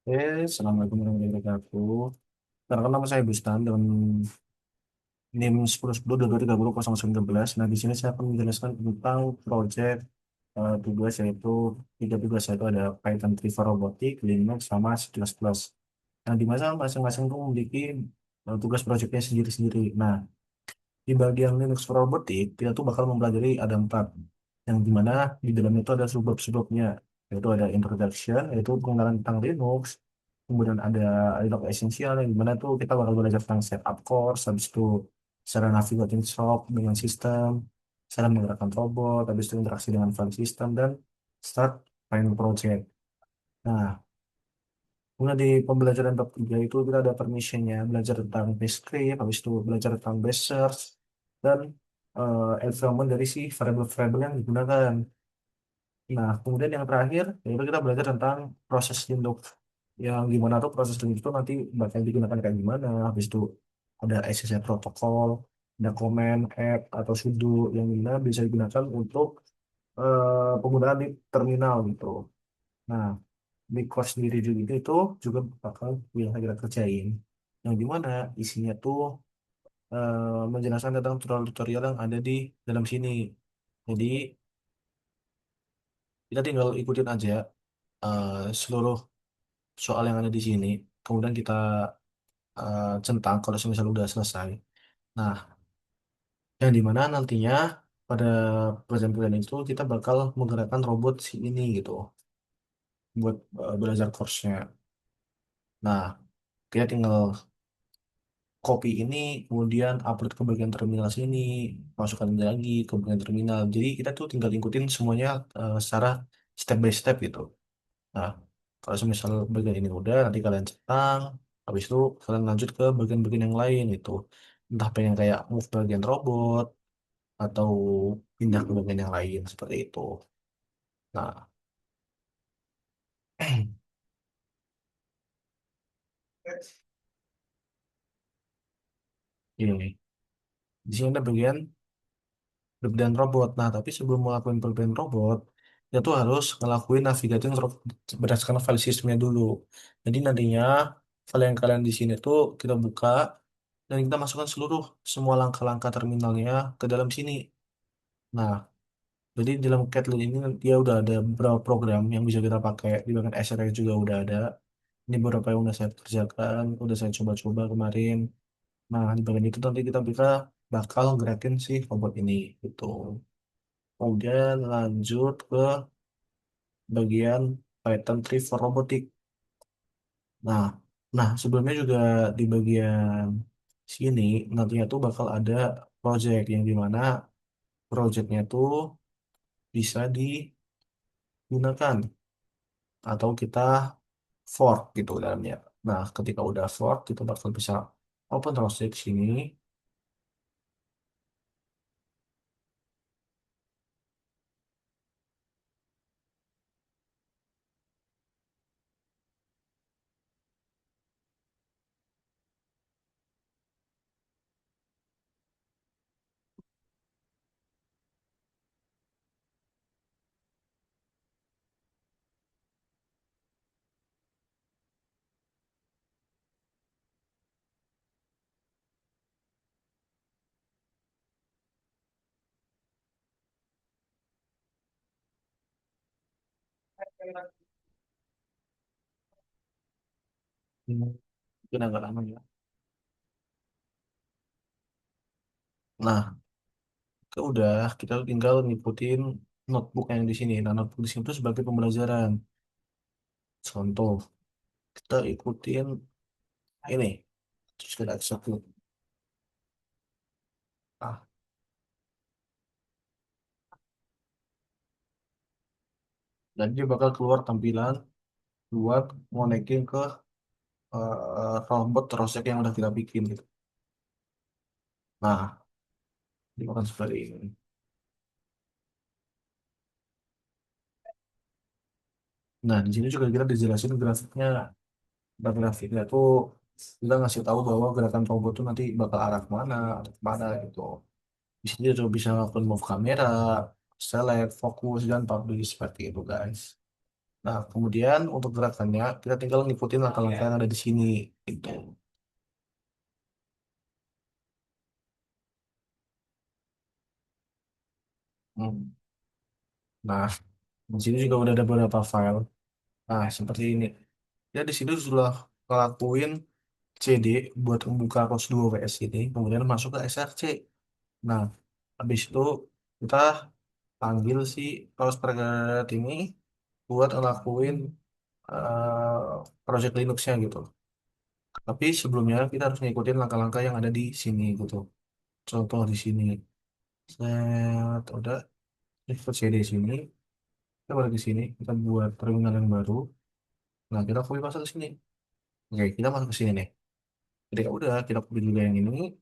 Assalamualaikum warahmatullahi wabarakatuh. Perkenalkan nama saya Bustan dan NIM 1010-2230-0013. Nah, di sini saya akan menjelaskan tentang proyek tugas yaitu tiga tugas yaitu ada Python 3 for Robotic, Linux, sama C++. Nah, di mana masing-masing itu memiliki tugas proyeknya sendiri-sendiri. Nah, di bagian Linux for Robotic, kita tuh bakal mempelajari ada empat, yang dimana di dalamnya itu ada subbab-subbabnya, yaitu ada introduction, yaitu pengenalan tentang Linux, kemudian ada Linux Essential, yang dimana tuh kita bakal belajar tentang setup course, habis itu cara navigating shop dengan sistem, cara menggerakkan robot, habis itu interaksi dengan file system, dan start final project. Nah, kemudian di pembelajaran bab 3 itu kita ada permissionnya, belajar tentang base script, habis itu belajar tentang base search, dan environment dari si variable-variable yang digunakan. Nah, kemudian yang terakhir, yaitu kita belajar tentang proses Linux. Yang gimana tuh proses Linux itu nanti bakal digunakan kayak gimana. Habis itu ada SSH protokol, ada command, app, atau sudo yang dimana bisa digunakan untuk penggunaan di terminal gitu. Nah, di course sendiri juga itu juga bakal yang kita kerjain. Yang dimana isinya tuh menjelaskan tentang tutorial-tutorial yang ada di dalam sini. Jadi kita tinggal ikutin aja seluruh soal yang ada di sini. Kemudian kita centang kalau misalnya udah selesai. Nah, yang dimana nantinya pada pelajaran itu kita bakal menggerakkan robot si ini gitu buat belajar course-nya. Nah, kita tinggal copy ini, kemudian upload ke bagian terminal sini, masukkan lagi ke bagian terminal. Jadi kita tuh tinggal ikutin semuanya secara step by step gitu. Nah, kalau misal bagian ini udah, nanti kalian centang, habis itu kalian lanjut ke bagian-bagian yang lain itu. Entah pengen kayak move bagian robot, atau pindah ke bagian yang lain, seperti itu. Nah, ini. Di sini ada bagian perbedaan robot. Nah, tapi sebelum melakukan perbedaan robot, kita tuh harus ngelakuin navigating berdasarkan file systemnya dulu. Jadi nantinya file yang kalian di sini tuh kita buka dan kita masukkan seluruh semua langkah-langkah terminalnya ke dalam sini. Nah, jadi dalam Kotlin ini dia udah ada beberapa program yang bisa kita pakai di bagian SRX juga udah ada. Ini beberapa yang udah saya kerjakan, udah saya coba-coba kemarin. Nah, di bagian itu nanti kita bisa bakal gerakin si robot ini gitu. Kemudian lanjut ke bagian Python 3 for Robotic. Nah, sebelumnya juga di bagian sini nantinya tuh bakal ada project yang dimana projectnya tuh bisa digunakan atau kita fork gitu dalamnya. Nah, ketika udah fork kita bakal bisa open project sini. Hmm, Mungkin agak lama ya. Nah, udah kita tinggal ngikutin notebook yang di sini. Nah, notebook di sini itu sebagai pembelajaran. Contoh, kita ikutin ini, terus kita execute. Ah, dan dia bakal keluar tampilan buat ngonekin ke robot Rosek yang udah kita bikin gitu. Nah, ini akan seperti ini. Nah, di sini juga kita dijelasin grafiknya. Dan grafiknya tuh kita ngasih tahu bahwa gerakan robot tuh nanti bakal arah kemana gitu. Di sini juga bisa ngelakuin move kamera, select, fokus, dan publish seperti itu guys. Nah, kemudian untuk gerakannya kita tinggal ngikutin langkah-langkah yang ada di sini gitu. Hmm. Nah, di sini juga udah ada beberapa file. Nah, seperti ini. Ya, di sini sudah ngelakuin CD buat membuka ROS 2 WS ini, kemudian masuk ke SRC. Nah, habis itu kita panggil si ROS Pregrad ini buat ngelakuin project Linux-nya gitu. Tapi sebelumnya kita harus ngikutin langkah-langkah yang ada di sini gitu. Contoh di sini. Udah ikut CD sini. Kita balik ke sini, kita buat terminal yang baru. Nah, kita copy masuk ke sini. Oke, kita masuk ke sini nih. Jadi ya udah, kita copy juga yang ini.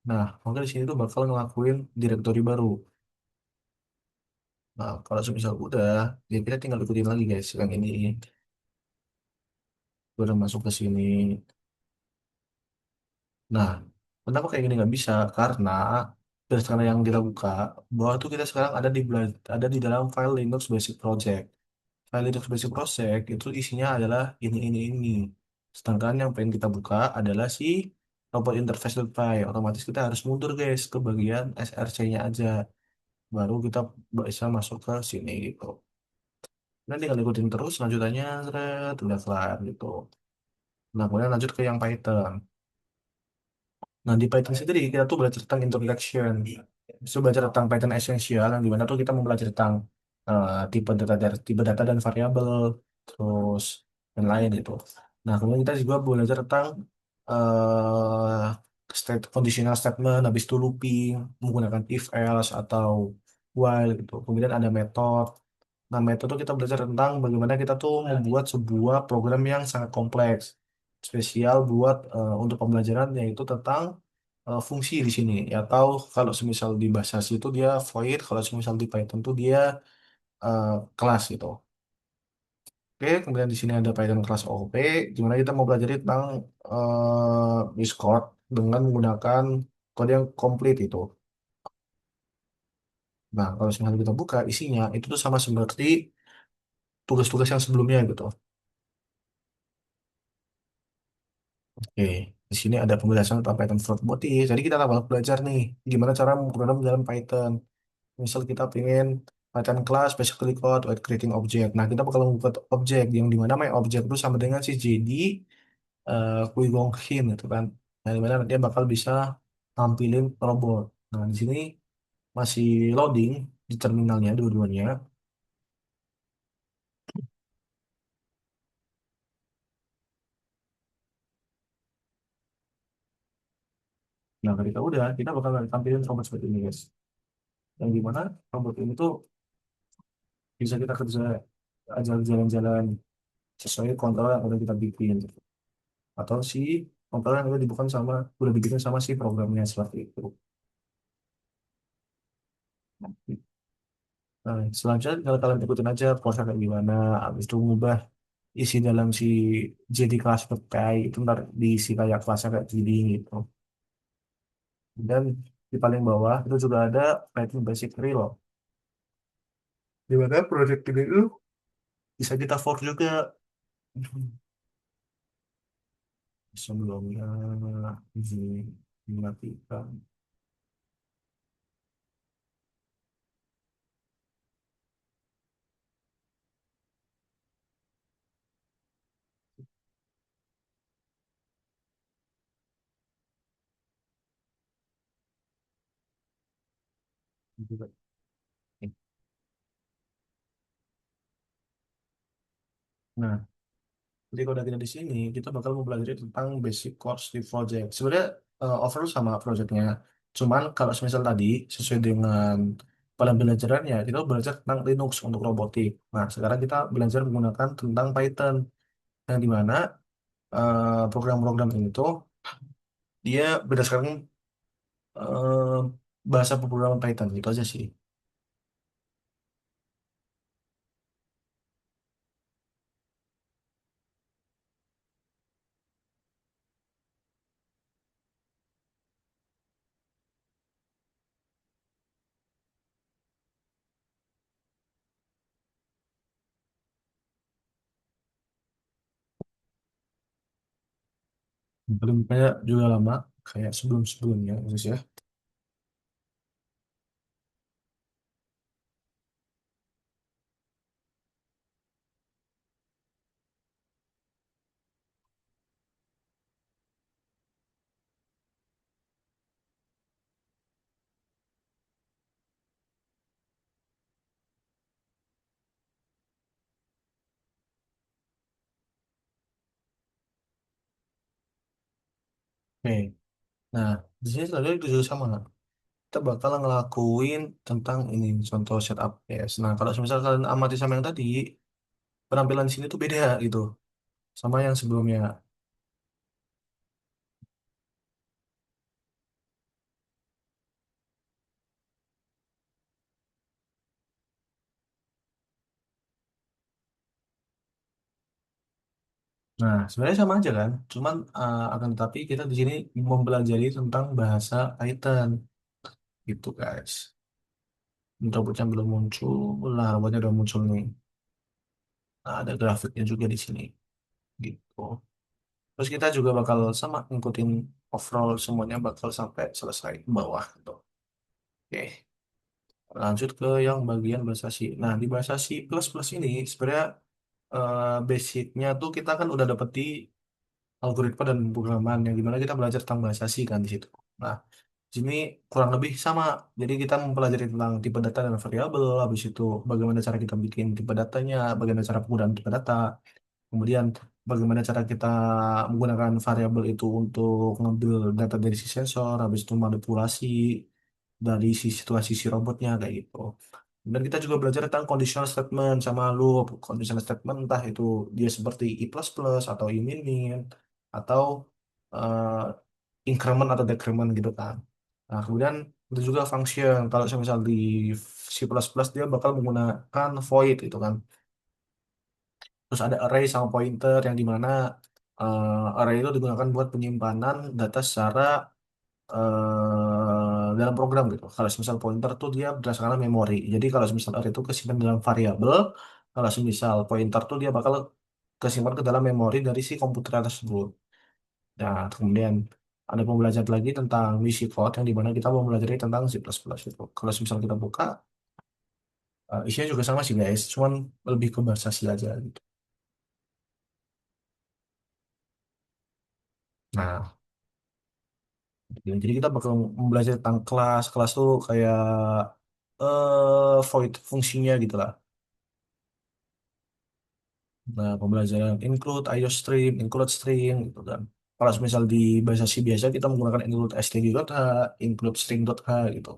Nah, maka di sini tuh bakal ngelakuin directory baru. Nah, kalau semisal udah, ya kita tinggal ikutin lagi guys, yang ini. Udah masuk ke sini. Nah, kenapa kayak gini nggak bisa? Karena berdasarkan yang kita buka, bahwa tuh kita sekarang ada di dalam file Linux Basic Project. File Linux Basic Project itu isinya adalah ini. Sedangkan yang pengen kita buka adalah si robot interface.py. Otomatis kita harus mundur guys ke bagian SRC-nya aja. Baru kita bisa masuk ke sini gitu. Nanti tinggal ikutin terus lanjutannya, udah kelar gitu. Nah, kemudian lanjut ke yang Python. Nah, di Python sendiri kita tuh belajar tentang introduction. So, belajar tentang Python Essential, yang dimana tuh kita mau belajar tentang tipe data dan variabel, terus dan lain itu. Nah, kemudian kita juga belajar tentang conditional statement, habis itu looping, menggunakan if else atau while gitu. Kemudian ada metode. Nah, metode kita belajar tentang bagaimana kita tuh membuat sebuah program yang sangat kompleks, spesial buat untuk pembelajaran yaitu tentang fungsi di sini. Ya, atau kalau semisal di bahasa C itu dia void, kalau semisal di Python tuh dia eh, kelas gitu. Oke, kemudian di sini ada Python kelas OOP, di mana kita mau belajar tentang Discord dengan menggunakan kode yang komplit itu. Nah, kalau misalnya kita buka isinya, itu tuh sama seperti tugas-tugas yang sebelumnya gitu. Oke, di sini ada penjelasan tentang Python fraud motif. Jadi kita bakal belajar nih, gimana cara menggunakan dalam Python. Misal kita pengen Python class, basically code, with creating object. Nah, kita bakal membuat objek, yang dimana main objek itu sama dengan si JD, Kui Gong Hin, gitu kan. Nah, dimana dia bakal bisa tampilin robot. Nah, di sini masih loading di terminalnya, dua-duanya. Nah, ketika udah, kita bakal tampilin robot seperti ini, guys. Yang dimana robot ini tuh bisa kita kerja aja jalan-jalan sesuai kontrol yang udah kita bikin atau si kontrol yang udah dibikin sama si programnya seperti itu. Nah, selanjutnya kalau kalian ikutin aja proses kayak gimana, habis itu ngubah isi dalam si jadi kelas PKI itu ntar diisi kayak kelasnya kayak gini gitu. Dan di paling bawah itu juga ada Python Basic Reload. Di mana project ini itu bisa kita fork juga. Sebelumnya izin dimatikan. Nah, jadi kalau kita di sini, kita bakal mempelajari tentang basic course di project. Sebenarnya overall sama projectnya. Cuman kalau semisal tadi, sesuai dengan pembelajarannya, kita belajar tentang Linux untuk robotik. Nah, sekarang kita belajar menggunakan tentang Python. Yang dimana program-program ini tuh, dia berdasarkan eh, bahasa pemrograman Python. Gitu aja sih. Paling kayak juga lama kayak sebelum-sebelumnya khusus ya. Oke. Nah, di sini tadi itu juga sama. Kita bakal ngelakuin tentang ini contoh setup PS. Nah, kalau misalnya kalian amati sama yang tadi, penampilan di sini tuh beda gitu sama yang sebelumnya. Nah, sebenarnya sama aja kan, cuman akan tetapi kita di sini mempelajari tentang bahasa Python gitu guys. Untuk robotnya belum muncul, lah robotnya udah muncul nih. Nah, ada grafiknya juga di sini gitu. Terus kita juga bakal sama ngikutin overall semuanya bakal sampai selesai ke bawah gitu. Oke, lanjut ke yang bagian bahasa C. Nah, di bahasa C++ ini sebenarnya basicnya tuh kita kan udah dapet di algoritma dan pemrograman yang dimana kita belajar tentang bahasa C kan di situ. Nah, di sini kurang lebih sama. Jadi kita mempelajari tentang tipe data dan variabel, habis itu bagaimana cara kita bikin tipe datanya, bagaimana cara penggunaan tipe data, kemudian bagaimana cara kita menggunakan variabel itu untuk ngambil data dari si sensor, habis itu manipulasi dari si situasi si robotnya kayak gitu. Dan kita juga belajar tentang conditional statement sama loop. Conditional statement entah itu dia seperti i++ plus plus atau i min min atau increment atau decrement gitu kan. Nah, kemudian itu juga function. Kalau misal di C++ dia bakal menggunakan void itu kan. Terus ada array sama pointer yang dimana array itu digunakan buat penyimpanan data secara dalam program gitu. Kalau misal pointer tuh dia berdasarkan memori. Jadi kalau misal array itu kesimpan dalam variabel, kalau misal pointer tuh dia bakal kesimpan ke dalam memori dari si komputer tersebut. Nah, kemudian ada pembelajaran lagi tentang misi code yang dimana kita mau belajar tentang C++ itu. Kalau misal kita buka, isinya juga sama sih guys, cuman lebih ke bahasa C aja gitu. Nah, jadi kita bakal belajar tentang kelas. Kelas tuh kayak void fungsinya gitu lah. Nah, pembelajaran include, IOStream, include string gitu kan. Kalau misal di bahasa C biasa kita menggunakan include std.h, include string.h gitu.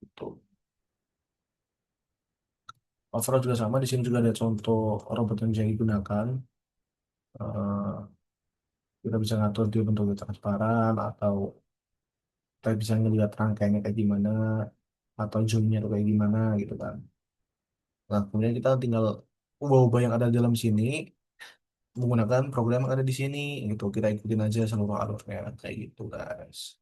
Gitu. Overall juga sama, di sini juga ada contoh robot yang bisa digunakan. Eh, kita bisa ngatur dia bentuknya transparan atau kita bisa ngelihat rangkaiannya kayak gimana atau zoomnya tuh kayak gimana gitu kan. Nah, kemudian kita tinggal ubah-ubah yang ada dalam sini menggunakan program yang ada di sini gitu. Kita ikutin aja seluruh alurnya kayak gitu guys.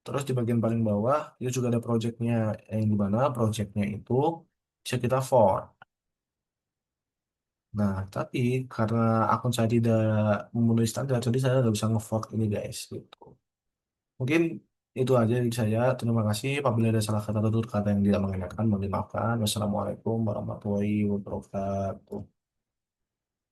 Terus di bagian paling bawah itu juga ada projectnya yang dimana projectnya itu bisa kita fork. Nah, tapi karena akun saya tidak memenuhi standar, jadi saya nggak bisa nge-fork ini guys gitu. Mungkin itu aja dari saya. Terima kasih. Apabila ada salah kata atau tutur kata yang tidak mengenakan, mohon dimaafkan. Wassalamualaikum warahmatullahi wabarakatuh.